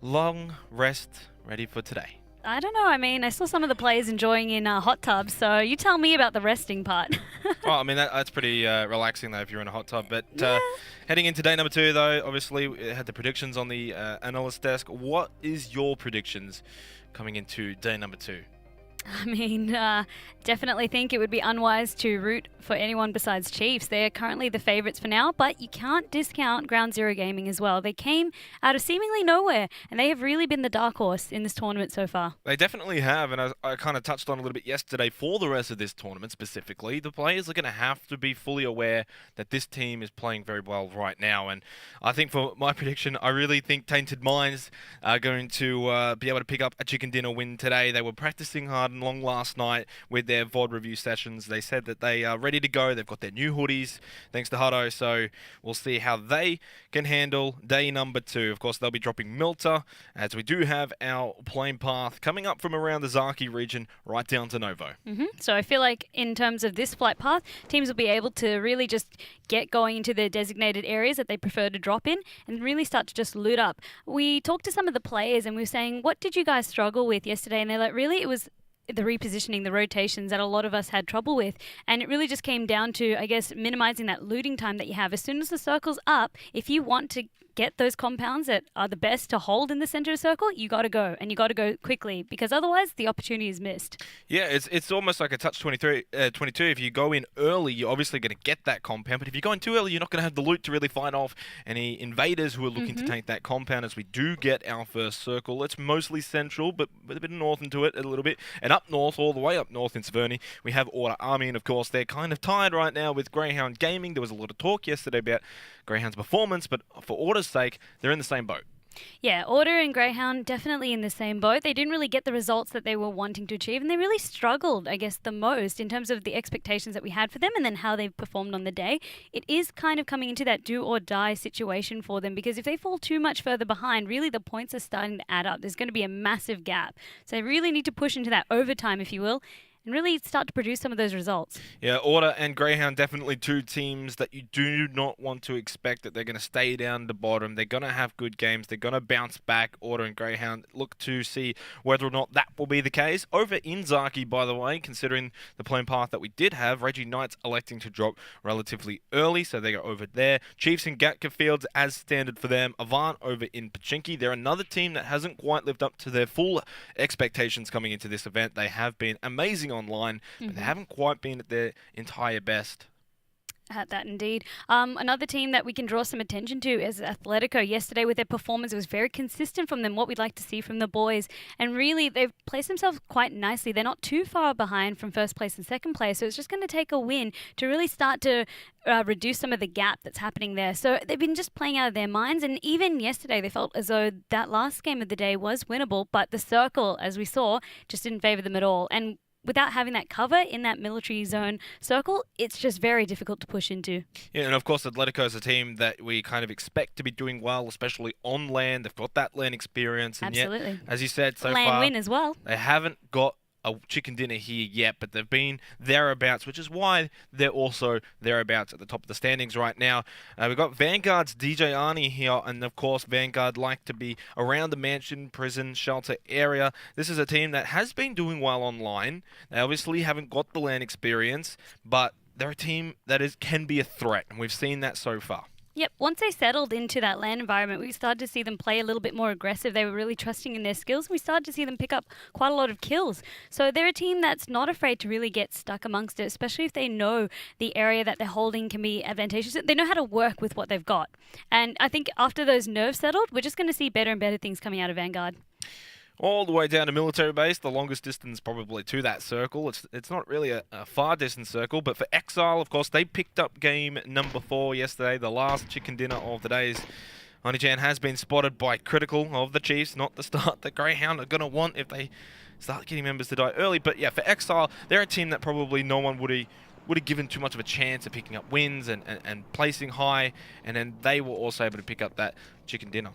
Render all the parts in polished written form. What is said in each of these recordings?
long rest ready for today? I don't know. I mean, I saw some of the players enjoying in hot tubs, so you tell me about the resting part. Well, I mean, that's pretty relaxing, though, if you're in a hot tub. But Yeah. heading into day number 2, though, obviously, we had the predictions on the analyst desk. What is your predictions coming into day number 2? I mean, definitely think it would be unwise to root for anyone besides Chiefs. They're currently the favourites for now, but you can't discount Ground Zero Gaming as well. They came out of seemingly nowhere, and they have really been the dark horse in this tournament so far. They definitely have, and I kind of touched on a little bit yesterday for the rest of this tournament specifically. The players are going to have to be fully aware that this team is playing very well right now, and I think for my prediction, I really think Tainted Minds are going to be able to pick up a chicken dinner win today. They were practicing hard and long last night with their VOD review sessions. They said that they are ready to go. They've got their new hoodies, thanks to Hutto, so we'll see how they can handle day number 2. Of course, they'll be dropping Milta, as we do have our plane path coming up from around the Zaki region right down to Novo. So I feel like in terms of this flight path, teams will be able to really just get going into their designated areas that they prefer to drop in and really start to just loot up. We talked to some of the players and we were saying, what did you guys struggle with yesterday? And they're like, really, it was the repositioning, the rotations that a lot of us had trouble with. And it really just came down to, I guess, minimizing that looting time that you have. As soon as the circle's up, if you want to get those compounds that are the best to hold in the center of the circle, you got to go, and you got to go quickly, because otherwise the opportunity is missed. Yeah, it's almost like a touch 22. If you go in early, you're obviously going to get that compound, but if you go in too early, you're not going to have the loot to really fight off any invaders who are looking to take that compound. As we do get our first circle, it's mostly central, but with a bit of north into it a little bit, and up north, all the way up north in Severny, we have Order Army, and of course they're kind of tied right now with Greyhound Gaming. There was a lot of talk yesterday about Greyhound's performance, but for Order's sake, they're in the same boat. Yeah, Order and Greyhound definitely in the same boat. They didn't really get the results that they were wanting to achieve, and they really struggled, I guess, the most in terms of the expectations that we had for them and then how they've performed on the day. It is kind of coming into that do or die situation for them, because if they fall too much further behind, really the points are starting to add up. There's going to be a massive gap. So they really need to push into that overtime, if you will, and really start to produce some of those results. Yeah, Order and Greyhound, definitely two teams that you do not want to expect that they're going to stay down the bottom. They're going to have good games. They're going to bounce back. Order and Greyhound, look to see whether or not that will be the case. Over in Zaki, by the way, considering the plane path that we did have, Reggie Knights electing to drop relatively early, so they go over there. Chiefs and Gatka Fields, as standard for them. Avant over in Pachinki. They're another team that hasn't quite lived up to their full expectations coming into this event. They have been amazing online, but they haven't quite been at their entire best. At that indeed. Another team that we can draw some attention to is ATHLETICO. Yesterday with their performance, it was very consistent from them, what we'd like to see from the boys. And really, they've placed themselves quite nicely. They're not too far behind from first place and second place, so it's just going to take a win to really start to reduce some of the gap that's happening there. So they've been just playing out of their minds, and even yesterday they felt as though that last game of the day was winnable, but the circle, as we saw, just didn't favour them at all. And without having that cover in that military zone circle, it's just very difficult to push into. Yeah, and of course, Atletico is a team that we kind of expect to be doing well, especially on land. They've got that land experience. And Absolutely. Yet, as you said, so land far, win as well. They haven't got a chicken dinner here yet, but they've been thereabouts, which is why they're also thereabouts at the top of the standings right now. We've got Vanguard's DJ Arnie here, and of course Vanguard like to be around the mansion, prison, shelter area. This is a team that has been doing well online. They obviously haven't got the land experience, but they're a team that can be a threat, and we've seen that so far. Yep, once they settled into that land environment, we started to see them play a little bit more aggressive. They were really trusting in their skills. We started to see them pick up quite a lot of kills. So they're a team that's not afraid to really get stuck amongst it, especially if they know the area that they're holding can be advantageous. They know how to work with what they've got. And I think after those nerves settled, we're just going to see better and better things coming out of Vanguard. All the way down to military base, the longest distance probably to that circle. It's not really a far distance circle, but for Exile, of course, they picked up game number 4 yesterday, the last chicken dinner of the days. Onijhan has been spotted by Critical of the Chiefs, not the start that Greyhound are going to want if they start getting members to die early. But yeah, for Exile, they're a team that probably no one would have given too much of a chance of picking up wins and placing high, and then they were also able to pick up that chicken dinner.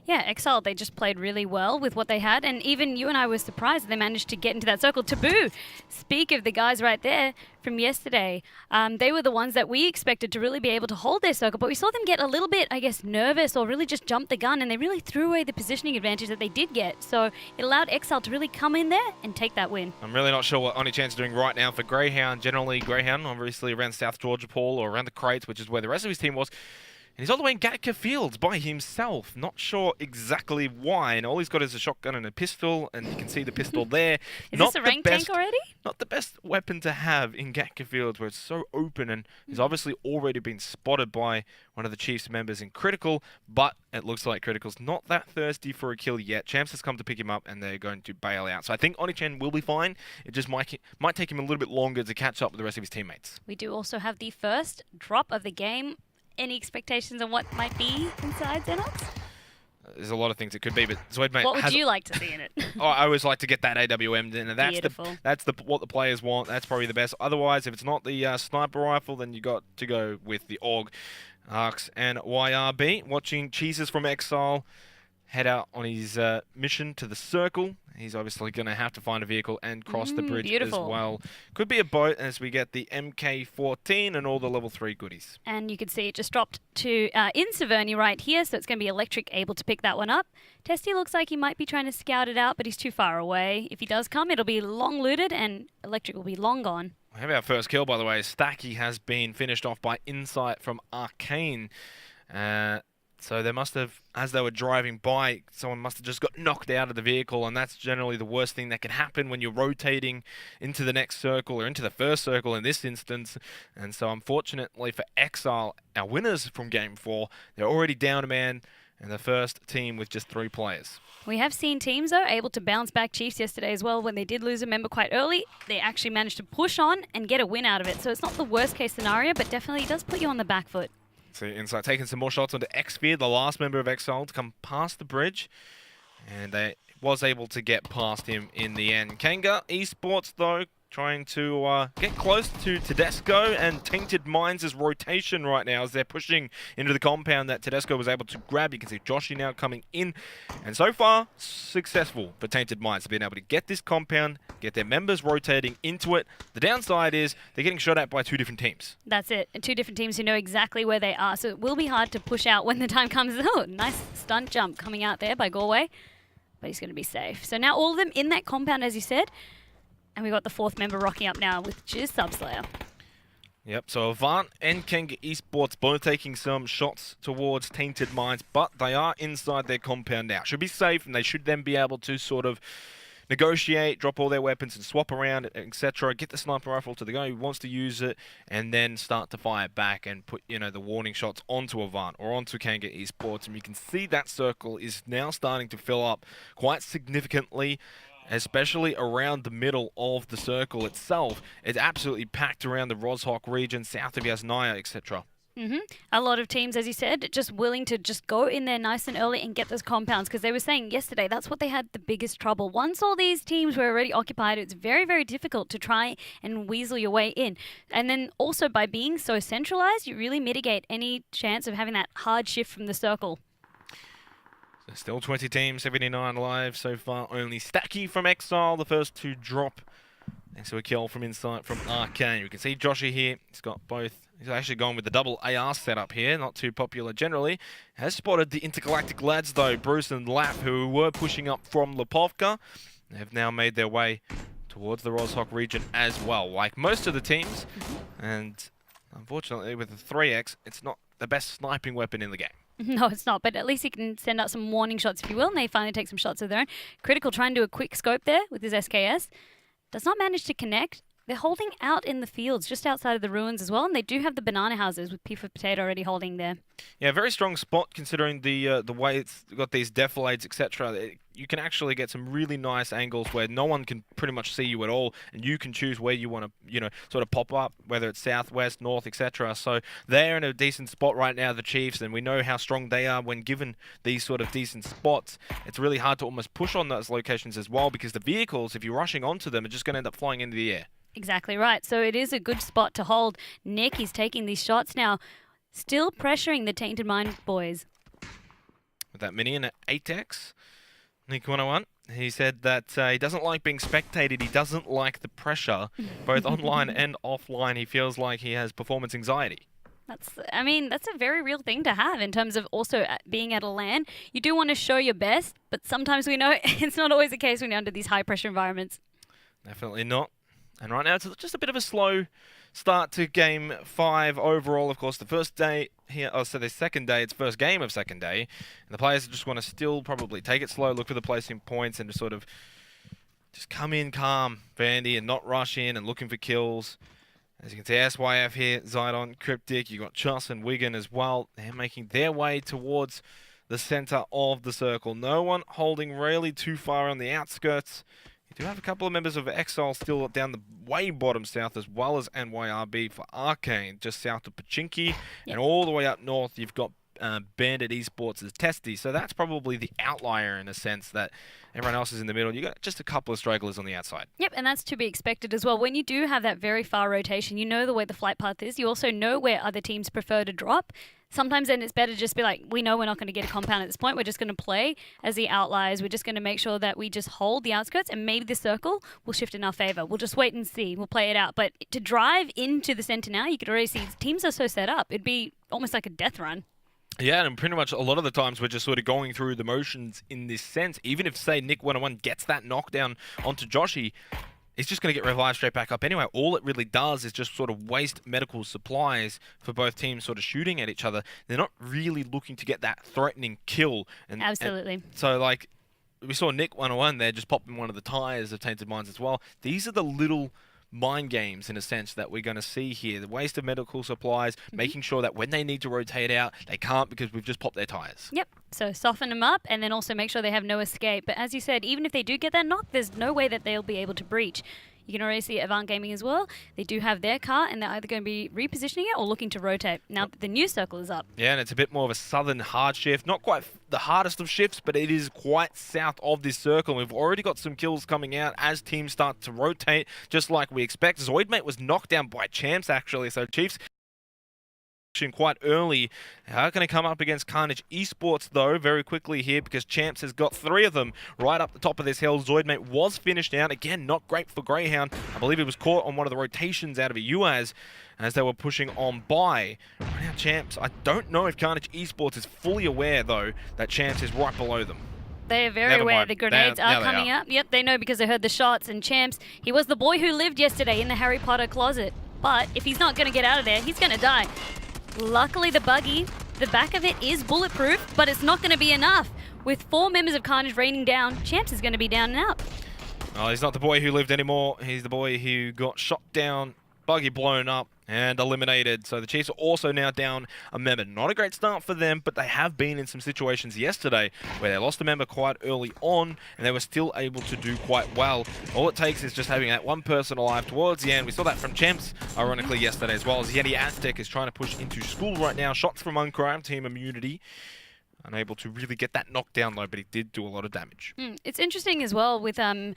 Yeah, Exile, they just played really well with what they had, and even you and I were surprised they managed to get into that circle. TABOO, speak of the guys right there from yesterday, they were the ones that we expected to really be able to hold their circle, but we saw them get a little bit, I guess, nervous or really just jump the gun, and they really threw away the positioning advantage that they did get. So it allowed Exile to really come in there and take that win. I'm really not sure what Onichan's is doing right now for Greyhound. Generally, Greyhound, obviously around South Georgia, Paul, or around the crates, which is where the rest of his team was. And he's all the way in Gatka Fields by himself. Not sure exactly why. And all he's got is a shotgun and a pistol, and you can see the pistol there. Is this a rank tank already? Not the best weapon to have in Gatka Fields, where it's so open, and he's obviously already been spotted by one of the Chiefs members in Critical, but it looks like Critical's not that thirsty for a kill yet. Champs has come to pick him up, and they're going to bail out. So I think Onichan will be fine. It just might take him a little bit longer to catch up with the rest of his teammates. We do also have the first drop of the game. Any expectations on what might be inside Xenox? There's a lot of things it could be, but Zoidmate what would you like to see in it? Oh, I always like to get that AWM in, and that's what the players want. That's probably the best. Otherwise, if it's not the sniper rifle, then you got to go with the AUG. Arcs and YRB watching Cheeses from Exile head out on his mission to the circle. He's obviously going to have to find a vehicle and cross the bridge as well. Could be a boat as we get the MK14 and all the level 3 goodies. And you can see it just dropped to in Severny right here, so it's going to be Electric able to pick that one up. Testy looks like he might be trying to scout it out, but he's too far away. If he does come, it'll be long looted and Electric will be long gone. We have our first kill, by the way. Stacky has been finished off by Insight from ARCANE. So they must have, as they were driving by, someone must have just got knocked out of the vehicle, and that's generally the worst thing that can happen when you're rotating into the next circle, or into the first circle in this instance. And so unfortunately for Exile, our winners from Game 4, they're already down a man, and the first team with just 3 players. We have seen teams, though, able to bounce back Chiefs yesterday as well. When they did lose a member quite early, they actually managed to push on and get a win out of it. So it's not the worst case scenario, but definitely does put you on the back foot. So Insight taking some more shots onto Xphere, the last member of Exile to come past the bridge. And they was able to get past him in the end. KANGA Esports, though, trying to get close to Tedesco and Tainted Minds' rotation right now as they're pushing into the compound that Tedesco was able to grab. You can see Joshy now coming in. And so far, successful for Tainted Minds. Being able to get this compound, get their members rotating into it. The downside is they're getting shot at by 2 different teams. That's it. 2 different teams who know exactly where they are. So it will be hard to push out when the time comes. Oh, nice stunt jump coming out there by Galway. But he's going to be safe. So now all of them in that compound, as you said. And we've got the 4th member rocking up now, which is Subslayer. Yep, so AVANT and KANGA Esports both taking some shots towards Tainted Minds, but they are inside their compound now. Should be safe, and they should then be able to sort of negotiate, drop all their weapons and swap around, etc. Get the sniper rifle to the guy who wants to use it, and then start to fire back and put, you know, the warning shots onto AVANT or onto KANGA Esports. And you can see that circle is now starting to fill up quite significantly, especially around the middle of the circle itself. It's absolutely packed around the Roshok region, south of Yasnaya, etc. A lot of teams, as you said, just willing to just go in there nice and early and get those compounds, because they were saying yesterday that's what they had the biggest trouble. Once all these teams were already occupied, it's very, very difficult to try and weasel your way in. And then also by being so centralized, you really mitigate any chance of having that hard shift from the circle. So still 20 teams, 79 live so far. Only Stacky from Exile, the first to drop. Thanks to a kill from Insight from ARCANE. You can see Joshy here. He's got both. He's actually gone with the double AR setup here. Not too popular generally. Has spotted the Intergalactic lads though, Bruce and Lap, who were pushing up from Lipovka. They have now made their way towards the Roshok region as well, like most of the teams. And unfortunately with the 3X, it's not the best sniping weapon in the game. No, it's not, but at least he can send out some warning shots, if you will, and they finally take some shots of their own. Critical trying to do a quick scope there with his SKS. Does not manage to connect. They're holding out in the fields, just outside of the ruins as well, and they do have the banana houses with P for Potato already holding there. Yeah, very strong spot considering the way it's got these defilades, etc. You can actually get some really nice angles where no one can pretty much see you at all, and you can choose where you want to, you know, sort of pop up, whether it's southwest, north, etc. So they're in a decent spot right now, the Chiefs, and we know how strong they are when given these sort of decent spots. It's really hard to almost push on those locations as well, because the vehicles, if you're rushing onto them, are just going to end up flying into the air. Exactly right. So it is a good spot to hold. Nick is taking these shots now, still pressuring the Tainted Mind boys. with that mini and an 8x. Nick 101. He said that he doesn't like being spectated. He doesn't like the pressure, both online and offline. He feels like he has performance anxiety. That's a very real thing to have in terms of also being at a LAN. You do want to show your best, but sometimes we know it's not always the case when you're under these high-pressure environments. Definitely not. And right now, it's just a bit of a slow start to Game 5 overall. Of course, the first day here, so the second day, it's first game of second day. And the players just want to still probably take it slow, look for the placing points, and just sort of just come in calm, Vandy, and not rush in and looking for kills. As you can see, SYF here, Zidon, Cryptic, you've got Chus and Wigan as well. They're making their way towards the center of the circle. No one holding really too far on the outskirts. You do have a couple of members of EXILE still down the way bottom south, as well as NYRB for ARCANE, just south of Pachinki. Yep. And all the way up north, you've got Bandit Esports as Testy. So that's probably the outlier in a sense that everyone else is in the middle. You got just a couple of stragglers on the outside. Yep, and that's to be expected as well. When you do have that very far rotation, you know the way the flight path is. You also know where other teams prefer to drop. Sometimes then it's better to just be like, we know we're not going to get a compound at this point. We're just going to play as the outliers. We're just going to make sure that we just hold the outskirts, and maybe the circle will shift in our favor. We'll just wait and see. We'll play it out. But to drive into the center now, you could already see teams are so set up. It'd be almost like a death run. Yeah, and pretty much a lot of the times we're just sort of going through the motions in this sense. Even if, say, Nick 101 gets that knockdown onto Joshy, he's just going to get revived straight back up anyway. All it really does is just sort of waste medical supplies for both teams sort of shooting at each other. They're not really looking to get that threatening kill. Absolutely. And so, like, we saw Nick 101 there just popping one of the tires of Tainted Minds as well. These are the little mind games, in a sense, that we're going to see here. The waste of medical supplies, making sure that when they need to rotate out, they can't because we've just popped their tires. Yep. So soften them up and then also make sure they have no escape. But as you said, even if they do get that knock, there's no way that they'll be able to breach. You can already see AVANT Gaming as well. They do have their car, and they're either going to be repositioning it or looking to rotate. Now the new circle is up. Yeah, and it's a bit more of a southern hard shift. Not quite the hardest of shifts, but it is quite south of this circle. We've already got some kills coming out as teams start to rotate, just like we expect. Zoidmate was knocked down by Champs, actually, so Chiefs quite early. How can it come up against Carnage Esports, though, very quickly here, because Champs has got 3 of them right up the top of this hill. Zoidmate was finished out. Again, not great for Greyhound. I believe he was caught on one of the rotations out of a UAZ as they were pushing on by. Right now, Champs, I don't know if Carnage Esports is fully aware, though, that Champs is right below them. They are very aware the grenades are coming up. Yep, they know because they heard the shots. And Champs, he was the boy who lived yesterday in the Harry Potter closet. But if he's not going to get out of there, he's going to die. Luckily, the buggy, the back of it is bulletproof, but it's not going to be enough. With 4 members of Carnage raining down, Champs is going to be down and out. Oh, he's not the boy who lived anymore. He's the boy who got shot down, buggy blown up, and eliminated. So the Chiefs are also now down a member. Not a great start for them, but they have been in some situations yesterday where they lost a member quite early on, and they were still able to do quite well. All it takes is just having that one person alive towards the end. We saw that from Champs, ironically, yesterday as well, as Yeti Aztec is trying to push into school right now. Shots from Uncrime, team immunity. Unable to really get that knockdown though, but he did do a lot of damage. It's interesting as well with in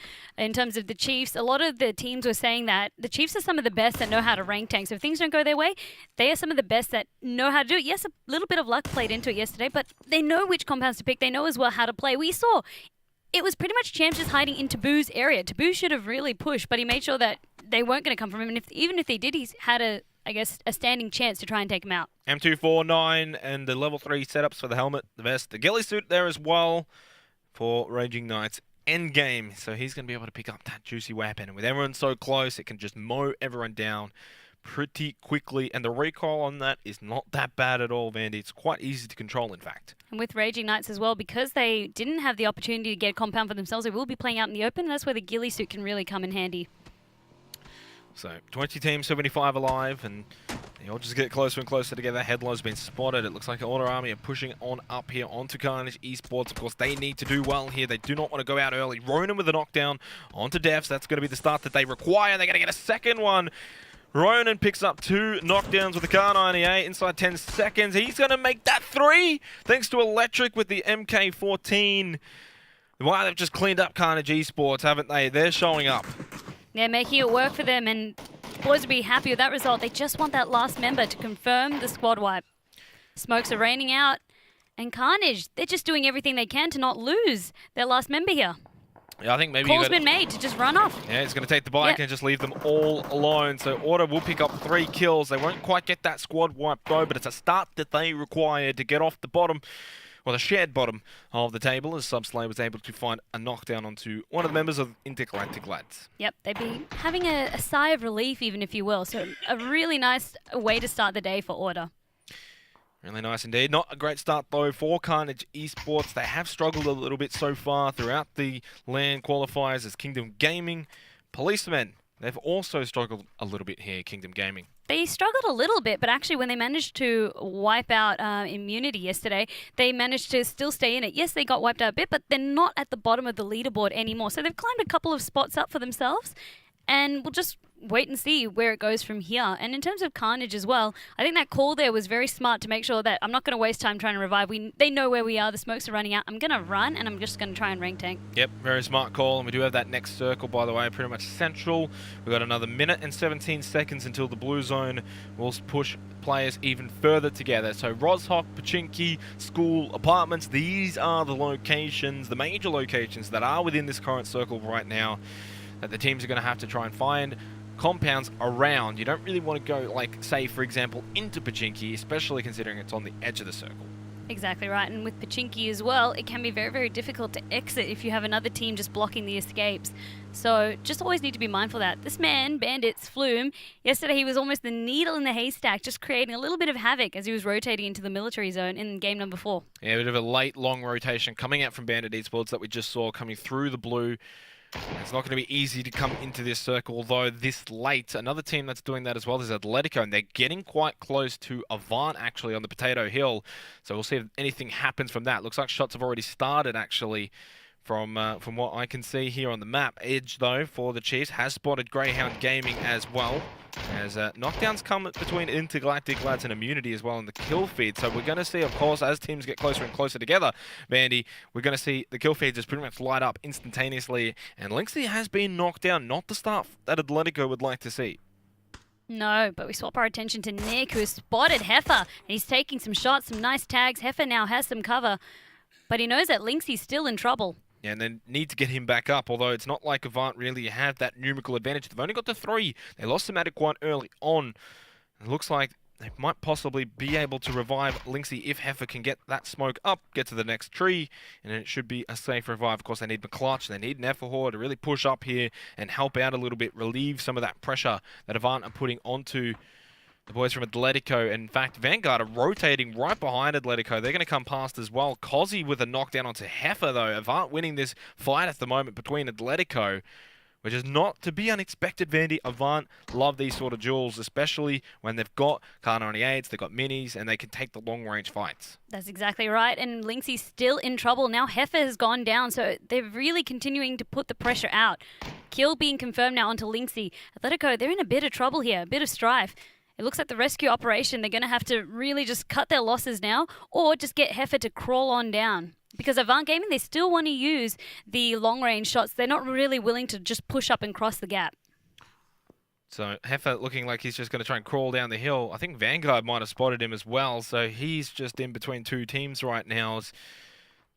terms of the Chiefs. A lot of the teams were saying that the Chiefs are some of the best that know how to rank tank. So if things don't go their way, they are some of the best that know how to do it. Yes, a little bit of luck played into it yesterday, but they know which compounds to pick. They know as well how to play. We saw it was pretty much Champs just hiding in Taboo's area. Taboo should have really pushed, but he made sure that they weren't going to come from him. And even if they did, he's had a standing chance to try and take him out. M249 and the level 3 setups for the helmet, the vest, the ghillie suit there as well for Raging Knight's endgame. So he's going to be able to pick up that juicy weapon. And with everyone so close, it can just mow everyone down pretty quickly. And the recoil on that is not that bad at all, Vandy. It's quite easy to control, in fact. And with Raging Knights as well, because they didn't have the opportunity to get a compound for themselves, they will be playing out in the open. And that's where the ghillie suit can really come in handy. So 20 teams, 75 alive, and they all just get closer and closer together. Headlow's been spotted. It looks like Order Army are pushing on up here onto Carnage Esports. Of course, they need to do well here. They do not want to go out early. Ronan with a knockdown onto Defs. That's going to be the start that they require. They're going to get a second one. Ronan picks up 2 knockdowns with the Kar 98 inside 10 seconds. He's going to make that 3 thanks to Electric with the MK14. Wow, they've just cleaned up Carnage Esports, haven't they? They're showing up. They're making it work for them, and boys will be happy with that result. They just want that last member to confirm the squad wipe. Smokes are raining out. And KARNAGE, they're just doing everything they can to not lose their last member here. Yeah, I think maybe Call's been made to just run off. Yeah, he's going to take the bike and just leave them all alone. So Order will pick up 3 kills. They won't quite get that squad wipe though, but it's a start that they require to get off the bottom, or the shared bottom of the table, as Subslay was able to find a knockdown onto one of the members of Intergalactic lads. Yep, they'd be having a sigh of relief, even if you will. So a really nice way to start the day for Order. Really nice indeed. Not a great start though for Carnage Esports. They have struggled a little bit so far throughout the LAN qualifiers as Kingdom Gaming. Policemen, they've also struggled a little bit here, Kingdom Gaming. They struggled a little bit, but actually when they managed to wipe out Immunity yesterday, they managed to still stay in it. Yes, they got wiped out a bit, but they're not at the bottom of the leaderboard anymore. So they've climbed a couple of spots up for themselves, and we'll just wait and see where it goes from here. And in terms of Carnage as well, I think that call there was very smart to make sure that I'm not going to waste time trying to revive. They know where we are. The smokes are running out. I'm going to run, and I'm just going to try and rank tank. Yep, very smart call. And we do have that next circle, by the way, pretty much central. We've got another minute and 17 seconds until the blue zone will push players even further together. So Rozhok, Pachinki, school, apartments, these are the locations, the major locations that are within this current circle right now that the teams are going to have to try and find compounds around. You don't really want to go, like, say, for example, into Pachinki, especially considering it's on the edge of the circle. Exactly right. And with Pachinki as well, it can be very, very difficult to exit if you have another team just blocking the escapes. So just always need to be mindful of that. This man, Bandit's Flume, yesterday he was almost the needle in the haystack, just creating a little bit of havoc as he was rotating into the military zone in game number 4. Yeah, a bit of a late, long rotation coming out from Bandit Esports that we just saw coming through the blue. It's not going to be easy to come into this circle, although this late. Another team that's doing that as well is ATHLETICO, and they're getting quite close to AVANT, actually, on the Potato Hill. So we'll see if anything happens from that. Looks like shots have already started, actually, from what I can see here on the map. Edge, though, for the Chiefs, has spotted Greyhound Gaming as well, as knockdowns come between Intergalactic lads and Immunity as well in the kill feed. So we're going to see, of course, as teams get closer and closer together, Vandy, we're going to see the kill feeds just pretty much light up instantaneously. And Lynxie has been knocked down, not the stuff that ATHLETICO would like to see. No, but we swap our attention to Nick, who has spotted Heifer, and he's taking some shots, some nice tags. Heifer now has some cover, but he knows that Lynxie's still in trouble. Yeah, and they need to get him back up, although it's not like AVANT really have that numerical advantage. They've only got the 3. They lost Somatic quite early on. It looks like they might possibly be able to revive Lynxie if Heifer can get that smoke up, get to the next tree, and it should be a safe revive. Of course, they need McClutch, they need Neferhor to really push up here and help out a little bit, relieve some of that pressure that AVANT are putting onto the boys from ATHLETICO. In fact, Vanguard are rotating right behind ATHLETICO. They're going to come past as well. Cozzy with a knockdown onto Heifer, though. AVANT winning this fight at the moment between ATHLETICO, which is not to be unexpected, Vandy. AVANT love these sort of duels, especially when they've got Kar98s, they've got minis, and they can take the long-range fights. That's exactly right, and Lynxie's still in trouble. Now Heifer has gone down, so they're really continuing to put the pressure out. Kill being confirmed now onto Lynxie. ATHLETICO, they're in a bit of trouble here, a bit of strife. It looks like the rescue operation, they're going to have to really just cut their losses now, or just get Heifer to crawl on down. Because AVANT Gaming, they still want to use the long-range shots. They're not really willing to just push up and cross the gap. So Heifer looking like he's just going to try and crawl down the hill. I think Vanguard might have spotted him as well, so he's just in between 2 teams right now.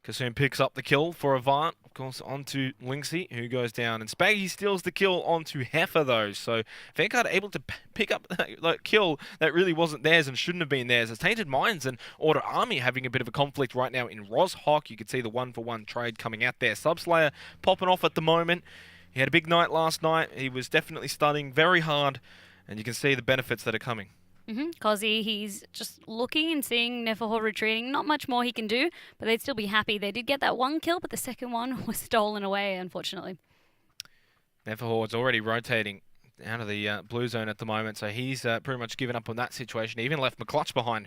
Kassoon picks up the kill for AVANT, of course, onto Lynxie, who goes down. And Spaggy steals the kill onto Heifer, though. So Vanguard able to pick up that kill that really wasn't theirs and shouldn't have been theirs. As Tainted Minds and Order Army having a bit of a conflict right now in Rozhok. You could see the 1-for-1 trade coming out there. Subslayer popping off at the moment. He had a big night last night. He was definitely studying very hard, and you can see the benefits that are coming. Cozzy, he's just looking and seeing Neferhor retreating. Not much more he can do, but they'd still be happy. They did get that 1 kill, but the second one was stolen away, unfortunately. Neferhor's already rotating out of the blue zone at the moment, so he's pretty much given up on that situation. He even left McClutch behind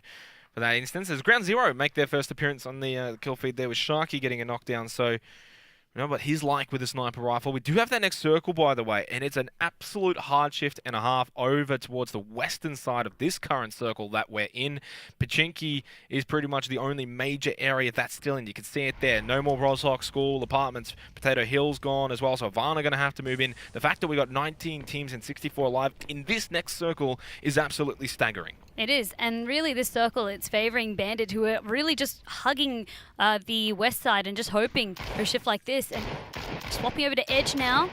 for that instance. As Ground Zero make their first appearance on the kill feed there with Sharky getting a knockdown, so you know what he's like with a sniper rifle. We do have that next circle, by the way, and it's an absolute hard shift and a half over towards the western side of this current circle that we're in. Pachinki is pretty much the only major area that's still in. You can see it there. No more Rozhok School, apartments, Potato Hill's gone as well, so AVANT are going to have to move in. The fact that we got 19 teams and 64 live in this next circle is absolutely staggering. It is, and really this circle, it's favouring Bandit, who are really just hugging the west side and just hoping for a shift like this. And swapping over to Edge now.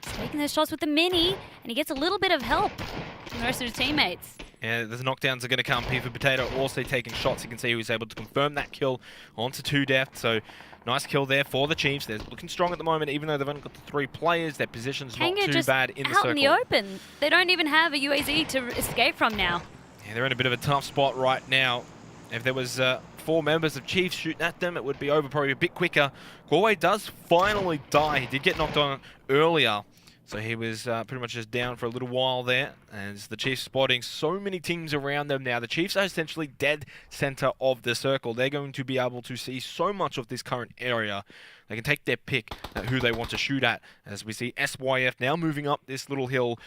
He's taking those shots with the mini, and he gets a little bit of help from the rest of his teammates. Yeah, the knockdowns are going to come. P for Potato also taking shots. You can see he was able to confirm that kill onto 2 death. So nice kill there for the Chiefs. They're looking strong at the moment, even though they've only got the 3 players. Their position's not too bad in the circle. Out in the open. They don't even have a UAZ to escape from now. Yeah, they're in a bit of a tough spot right now. If there was 4 members of Chiefs shooting at them, it would be over probably a bit quicker. Galway does finally die. He did get knocked on earlier, so he was pretty much just down for a little while there. As the Chiefs spotting so many teams around them now. The Chiefs are essentially dead center of the circle. They're going to be able to see so much of this current area. They can take their pick at who they want to shoot at. As we see SYF now moving up this little hill.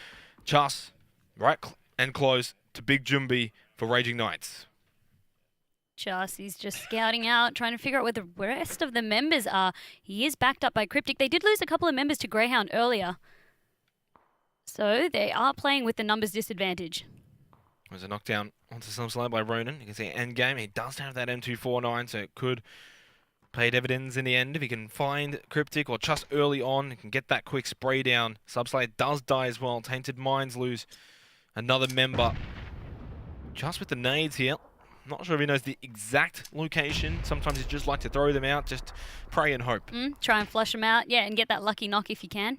Chas right and close to Big Jumbi for Raging Knights. He's just scouting out, trying to figure out where the rest of the members are. He is backed up by Cryptic. They did lose a couple of members to Greyhound earlier. So they are playing with the numbers disadvantage. There's a knockdown onto some slide by Ronan. You can see endgame. He does have that M249, so it could pay dividends in the end. If he can find Cryptic or just early on, he can get that quick spray down. Subslate does die as well. Tainted Minds lose another member. Just with the nades here. Not sure if he knows the exact location. Sometimes he just like to throw them out, just pray and hope. Try and flush them out, yeah, and get that lucky knock if you can.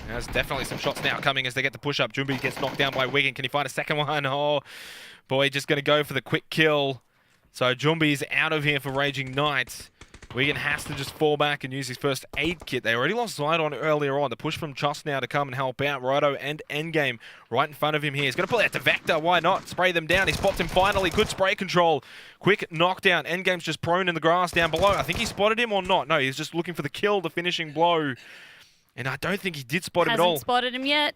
There's definitely some shots now coming as they get the push-up. Jumbi gets knocked down by Wigan. Can he find a second one? Oh, boy, just going to go for the quick kill. So Jumbi's out of here for Raging Knights. Wigan has to just fall back and use his first aid kit. They already lost sight on earlier on. The push from Chus now to come and help out. Righto and Endgame right in front of him here. He's going to pull out to Vector. Why not? Spray them down. He spots him finally. Good spray control. Quick knockdown. Endgame's just prone in the grass down below. I think he spotted him or not. No, he's just looking for the kill, the finishing blow. And I don't think he did spot him at all. Hasn't spotted him yet.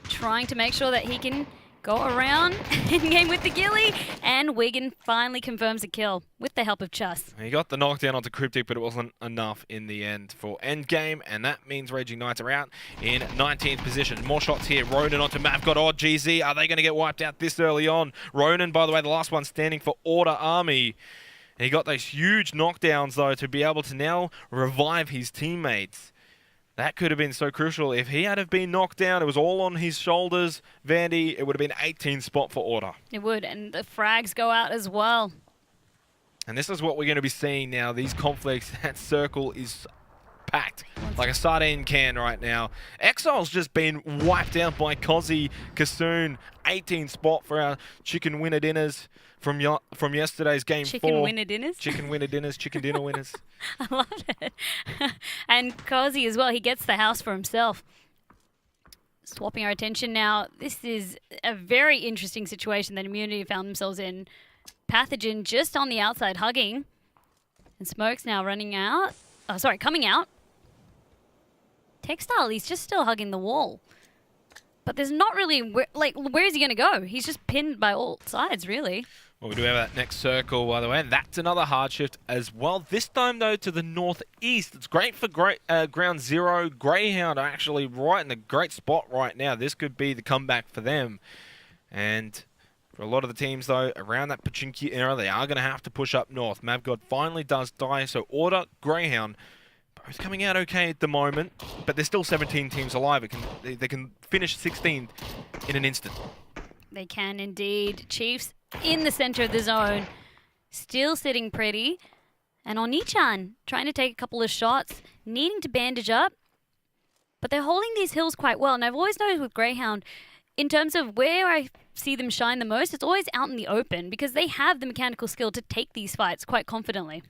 Trying to make sure that he can go around Endgame with the ghillie. And Wigan finally confirms a kill with the help of Chus. He got the knockdown onto Cryptic, but it wasn't enough in the end for Endgame. And that means Raging Knights are out in 19th position. More shots here. Ronan onto Mav. Got odd GZ. Are they going to get wiped out this early on? Ronan, by the way, the last one standing for Order Army. And he got those huge knockdowns, though, to be able to now revive his teammates. That could have been so crucial. If he had have been knocked down, it was all on his shoulders, Vandy, it would have been 18th spot for Order. It would, and the frags go out as well. And this is what we're going to be seeing now. These conflicts, that circle is packed like a sardine can right now. Exile's just been wiped out by Kozi Kasoon. 18th spot for our chicken winner dinners from yesterday's game 4. Chicken winner dinners? Chicken winner dinners, chicken dinner winners. I love it. And Kozi as well, he gets the house for himself. Swapping our attention now. This is a very interesting situation that Immunity found themselves in. Pathogen just on the outside hugging. And Smoke's now running out. Oh, sorry, coming out. Textile, he's just still hugging the wall. But there's not really, where is he going to go? He's just pinned by all sides, really. Well, we do have that next circle, by the way, and that's another hard shift as well. This time, though, to the northeast. It's great for Ground Zero. Greyhound are actually right in a great spot right now. This could be the comeback for them. And for a lot of the teams, though, around that Pachinki area, they are going to have to push up north. Mavgod finally does die, so Order, Greyhound, both coming out okay at the moment, but there's still 17 teams alive. They can finish 16th in an instant. They can indeed. Chiefs in the center of the zone, still sitting pretty. And Onichan trying to take a couple of shots, needing to bandage up. But they're holding these hills quite well. And I've always noticed with Greyhound, in terms of where I see them shine the most, it's always out in the open because they have the mechanical skill to take these fights quite confidently.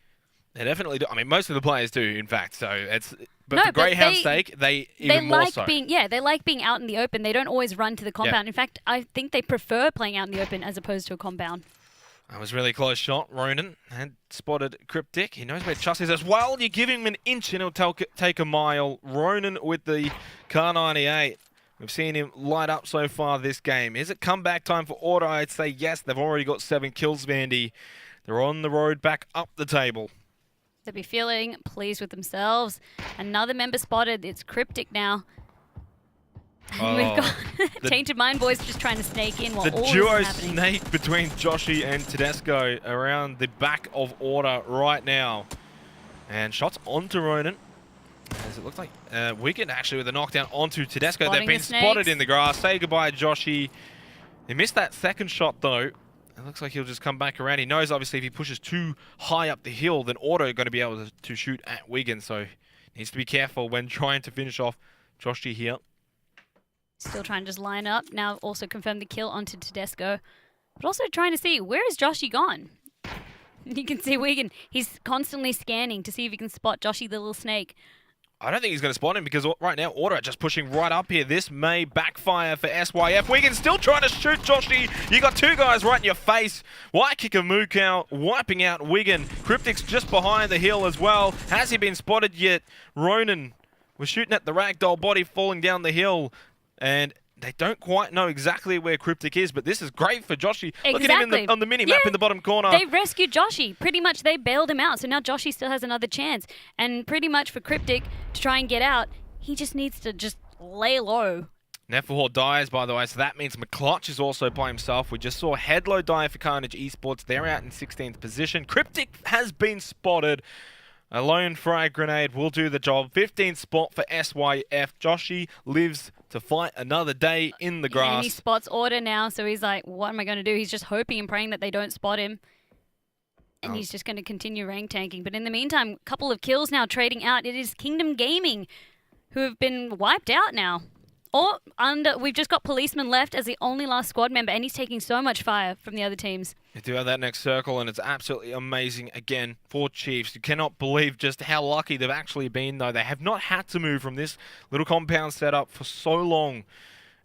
They definitely do. I mean, most of the players do, in fact. So it's, but no, for Greyhound's sake, they even more so. They like being out in the open. They don't always run to the compound. Yep. In fact, I think they prefer playing out in the open as opposed to a compound. That was a really close shot. Ronan had spotted Cryptic. He knows where Chus is as well. You give him an inch and he'll take a mile. Ronan with the Car 98. We've seen him light up so far this game. Is it comeback time for Order? I'd say yes. They've already got 7 kills, Vandy. They're on the road back up the table. They'll be feeling pleased with themselves. Another member spotted. It's Cryptic now. And we've got Tainted Mind Boys just trying to snake in while The all duo this is happening. snake between Joshy and Tedesco around the back of order right now. And shots onto Ronan. As it looks like Wigan actually with a knockdown onto Tedesco. Spotting They've been the spotted snakes. in the grass. Say goodbye, Joshy. He missed that second shot though. It looks like he'll just come back around. He knows obviously if he pushes too high up the hill, then Auto are going to be able to shoot at Wigan. So needs to be careful when trying to finish off Joshy here. Still trying to just line up. Now also confirm the kill onto Tedesco. But also trying to see, where is Joshy gone? You can see Wigan. He's constantly scanning to see if he can spot Joshy the little snake. I don't think he's going to spot him because right now Auto are just pushing right up here. This may backfire for SYF. Wigan still trying to shoot Joshy. You got two guys right in your face. White kicker Mukau wiping out Wigan. Cryptic's just behind the hill as well. Has he been spotted yet? Ronan was shooting at the ragdoll body falling down the hill. And they don't quite know exactly where Cryptic is, but this is great for Joshy. Exactly. Look at him on the mini-map in the bottom corner. They rescued Joshy. Pretty much they bailed him out, so now Joshy still has another chance. And pretty much for Cryptic to try and get out, he just needs to just lay low. Neferhor dies, by the way, so that means McClutch is also by himself. We just saw Headlow die for Carnage Esports. They're out in 16th position. Cryptic has been spotted. A lone frag grenade will do the job. 15th spot for SYF. Joshy lives to fight another day in the grass. And he spots Order now, so he's like, what am I going to do? He's just hoping and praying that they don't spot him. And he's just going to continue rank tanking. But in the meantime, a couple of kills now trading out. It is Kingdom Gaming who have been wiped out now. We've just got Policeman left as the only last squad member, and he's taking so much fire from the other teams. You do have that next circle, and it's absolutely amazing again for Chiefs. You cannot believe just how lucky they've actually been, though. They have not had to move from this little compound setup for so long,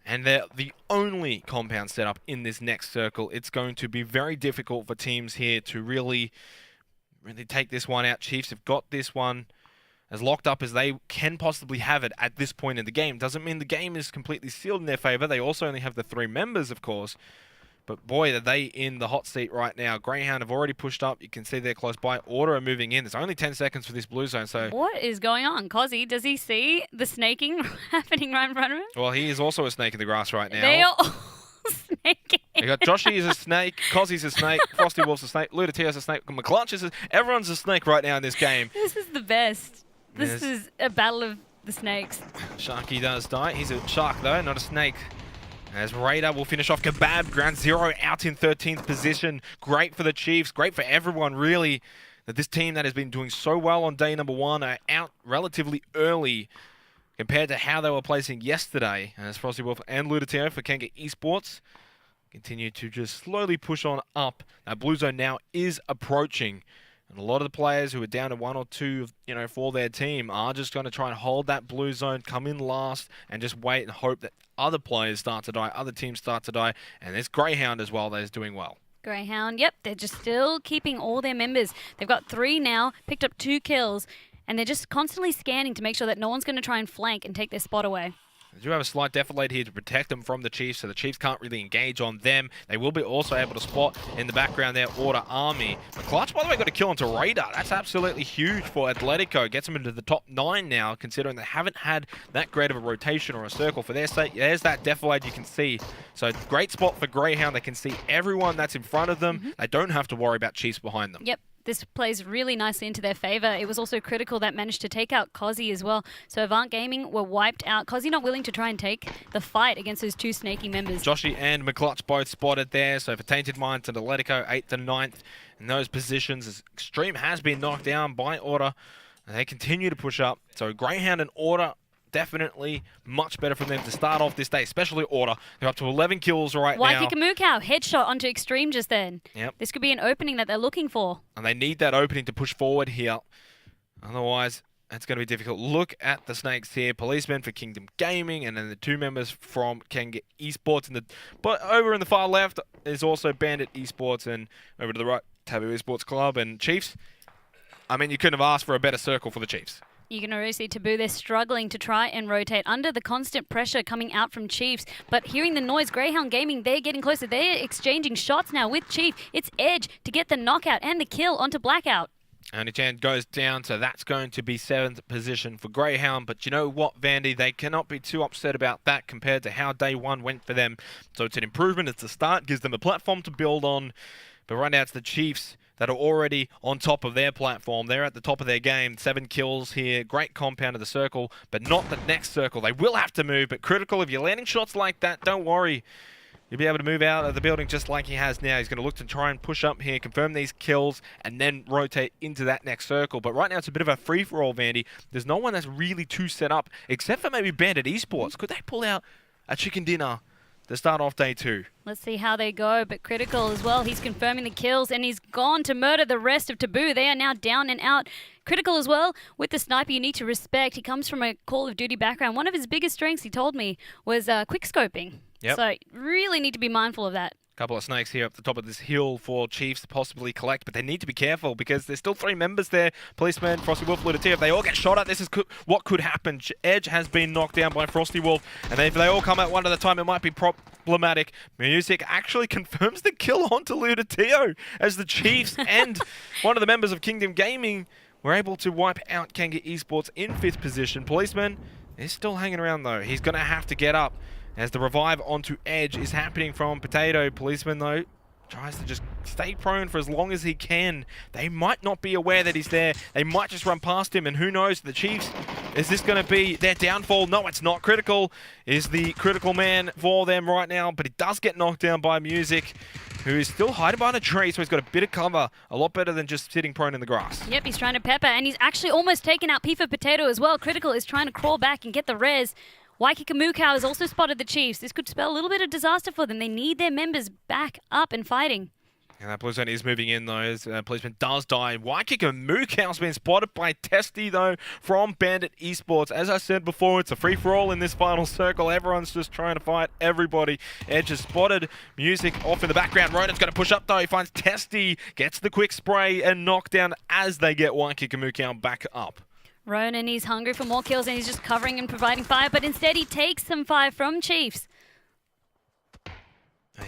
and they're the only compound setup in this next circle. It's going to be very difficult for teams here to really take this one out. Chiefs have got this one as locked up as they can possibly have it at this point in the game. Doesn't mean the game is completely sealed in their favor. They also only have the 3 members, of course. But boy, are they in the hot seat right now. Greyhound have already pushed up. You can see they're close by. Order are moving in. There's only 10 seconds for this blue zone. So what is going on? Cozzy, does he see the snaking happening right in front of him? Well, he is also a snake in the grass right now. They are all snaking. You got Joshy is a snake, Cozzy's a snake, Frosty Wolf's a snake, Ludatio's a snake, McClutch is everyone's a snake right now in this game. This is the best. This is a battle of the snakes. Sharky does die. He's a shark though, not a snake. As Raider will finish off Kebab, Ground Zero out in 13th position. Great for the Chiefs, great for everyone really, that this team that has been doing so well on day number 1 are out relatively early compared to how they were placing yesterday. As Frosty Wolf and Ludatio for KANGA Esports continue to just slowly push on up. Now Blue Zone now is approaching. And a lot of the players who are down to 1 or 2, for their team are just going to try and hold that blue zone, come in last, and just wait and hope that other players start to die, other teams start to die. And there's Greyhound as well that is doing well. Greyhound, yep, they're just still keeping all their members. They've got 3 now, picked up 2 kills, and they're just constantly scanning to make sure that no one's going to try and flank and take their spot away. They do have a slight defilade here to protect them from the Chiefs, so the Chiefs can't really engage on them. They will be also able to spot in the background their Order Army. McClutch, by the way, got a kill onto Radar. That's absolutely huge for Atletico. Gets them into the top 9 now, considering they haven't had that great of a rotation or a circle for their sake. There's that defilade you can see. So great spot for Greyhound. They can see everyone that's in front of them. They don't have to worry about Chiefs behind them. Yep. This plays really nicely into their favour. It was also critical that managed to take out Cozzy as well. So Avant Gaming were wiped out. Cozzy not willing to try and take the fight against those 2 snaky members. Joshy and McClutch both spotted there. So for Tainted Minds and Atletico, 8th and 9th in those positions. As Extreme has been knocked down by Order. And they continue to push up. So Greyhound and Order, definitely much better for them to start off this day, especially Order. They're up to 11 kills right now. Waikika headshot onto Extreme just then. Yep. This could be an opening that they're looking for. And they need that opening to push forward here. Otherwise, it's going to be difficult. Look at the snakes here. Policeman for Kingdom Gaming, and then the 2 members from KANGA Esports. But over in the far left is also Bandit Esports, and over to the right, TABOO Esports Club. And Chiefs, I mean, you couldn't have asked for a better circle for the Chiefs. You can already see TABOO, they're struggling to try and rotate under the constant pressure coming out from Chiefs. But hearing the noise, Greyhound Gaming, they're getting closer. They're exchanging shots now with Chief. It's Edge to get the knockout and the kill onto Blackout. Only chance goes down, so that's going to be 7th position for Greyhound. But you know what, Vandy? They cannot be too upset about that compared to how day one went for them. So it's an improvement. It's a start. Gives them a platform to build on. But right now it's the Chiefs that are already on top of their platform. They're at the top of their game. 7 kills here. Great compound of the circle, but not the next circle. They will have to move, but critical. If you're landing shots like that, don't worry. You'll be able to move out of the building just like he has now. He's going to look to try and push up here, confirm these kills, and then rotate into that next circle. But right now it's a bit of a free-for-all, Vandy. There's no one that's really too set up, except for maybe BANDIT Esports. Could they pull out a chicken dinner to start off day 2? Let's see how they go, but critical as well. He's confirming the kills, and he's gone to murder the rest of TABOO. They are now down and out. Critical as well. With the sniper, you need to respect. He comes from a Call of Duty background. One of his biggest strengths, he told me, was quick-scoping. Yep. So really need to be mindful of that. Couple of snakes here up the top of this hill for Chiefs to possibly collect, but they need to be careful because there's still 3 members there. Policeman, Frosty Wolf, Lunatic. If they all get shot at, this is what could happen. Edge has been knocked down by Frosty Wolf, and if they all come at one at a time, it might be problematic. Music actually confirms the kill onto Lunatic as the Chiefs and one of the members of Kingdom Gaming were able to wipe out KANGA Esports in 5th position. Policeman is still hanging around though. He's going to have to get up as the revive onto Edge is happening from Potato. Policeman, though, tries to just stay prone for as long as he can. They might not be aware that he's there. They might just run past him, and who knows, the Chiefs, is this going to be their downfall? No, it's not. Critical is the critical man for them right now, but he does get knocked down by Music, who is still hiding behind a tree, so he's got a bit of cover. A lot better than just sitting prone in the grass. Yep, he's trying to pepper, and he's actually almost taken out P for Potato as well. Critical is trying to crawl back and get the res. Waikika has also spotted the Chiefs. This could spell a little bit of disaster for them. They need their members back up and fighting. And that policeman is moving in, though, as policeman does die. Waikika has been spotted by Testy, though, from BANDIT Esports. As I said before, it's a free-for-all in this final circle. Everyone's just trying to fight everybody. Edge has spotted Music off in the background. Ronan's going to push up, though. He finds Testy, gets the quick spray and knockdown as they get Waikika back up. Ronan, he's hungry for more kills, and he's just covering and providing fire, but instead he takes some fire from Chiefs.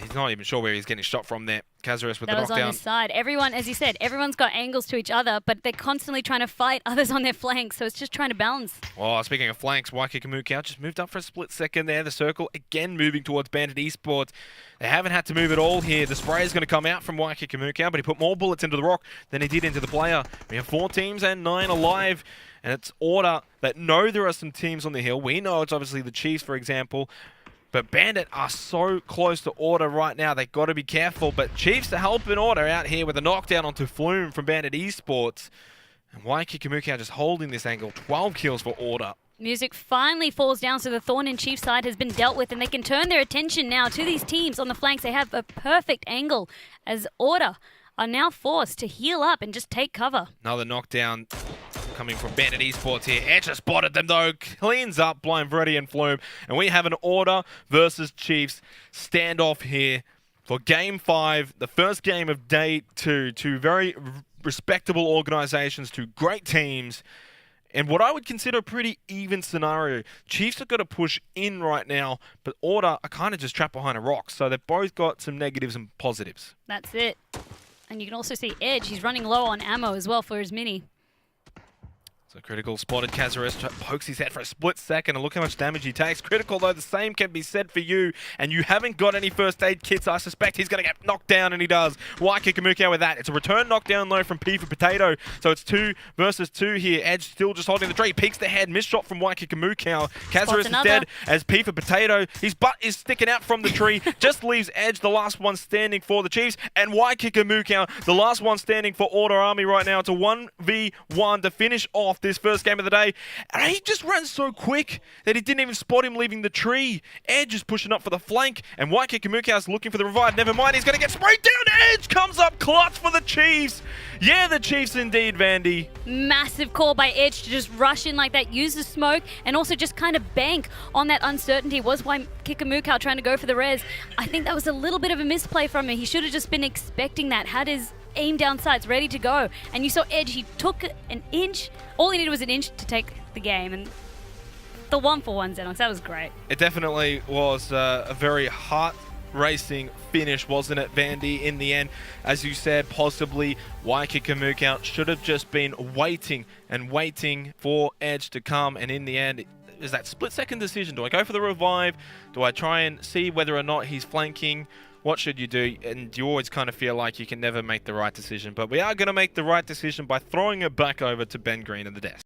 He's not even sure where he's getting shot from there. Kazaris with the knockdown. That was on his side. Everyone, as you said, everyone's got angles to each other, but they're constantly trying to fight others on their flanks, so it's just trying to balance. Well, speaking of flanks, Waikika just moved up for a split second there. The circle again moving towards BANDIT Esports. They haven't had to move at all here. The spray is going to come out from Waikika, but he put more bullets into the rock than he did into the player. We have 4 teams and 9 alive. And it's Order that know there are some teams on the hill. We know it's obviously the Chiefs, for example. But BANDIT are so close to Order right now. They've got to be careful. But Chiefs are helping Order out here with a knockdown onto Flume from BANDIT Esports. And Waikika just holding this angle. 12 kills for Order. Music finally falls down, so the thorn in Chiefs' side has been dealt with, and they can turn their attention now to these teams on the flanks. They have a perfect angle as Order are now forced to heal up and just take cover. Another knockdown coming from BANDIT Esports here. Edge has spotted them though, cleans up Blind Freddy and Flume, and we have an Order versus Chiefs standoff here for Game 5, the first game of Day 2. 2 very respectable organizations, 2 great teams, and what I would consider a pretty even scenario. Chiefs are going to push in right now, but Order are kind of just trapped behind a rock, so they've both got some negatives and positives. That's it. And you can also see Edge, he's running low on ammo as well for his mini. So Critical spotted Kazaris, pokes his head for a split second, and look how much damage he takes. Critical, though, the same can be said for you, and you haven't got any first aid kits. I suspect he's going to get knocked down, and he does. Waikika with that. It's a return knockdown, though, from P for Potato. So it's 2 versus 2 here. Edge still just holding the tree. Peeks the head. Missed shot from Waikika. Kazaris is dead as P for Potato. His butt is sticking out from the tree. Just leaves Edge, the last one standing for the Chiefs, and Waikika, the last one standing for Order Army right now. It's a 1v1 to finish off this first game of the day, and he just ran so quick that he didn't even spot him leaving the tree. Edge is pushing up for the flank, and Waikika is looking for the revive. Never mind, he's going to get sprayed down. Edge comes up clutch for the Chiefs. Yeah, the Chiefs indeed, Vandy. Massive call by Edge to just rush in like that, use the smoke, and also just kind of bank on that uncertainty. Was Waikika trying to go for the res. I think that was a little bit of a misplay from him. He should have just been expecting that, had his aim down sights ready to go. And you saw Edge, he took an inch. All he needed was an inch to take the game. And the 1-for-1 Xenox, that was great. It definitely was a very racing finish, wasn't it, Vandy? In the end, as you said, possibly Waikikamuka should have just been waiting and waiting for Edge to come, and in the end, is that split-second decision. Do I go for the revive? Do I try and see whether or not he's flanking? What should you do? And you always kind of feel like you can never make the right decision. But we are going to make the right decision by throwing it back over to Ben Green at the desk.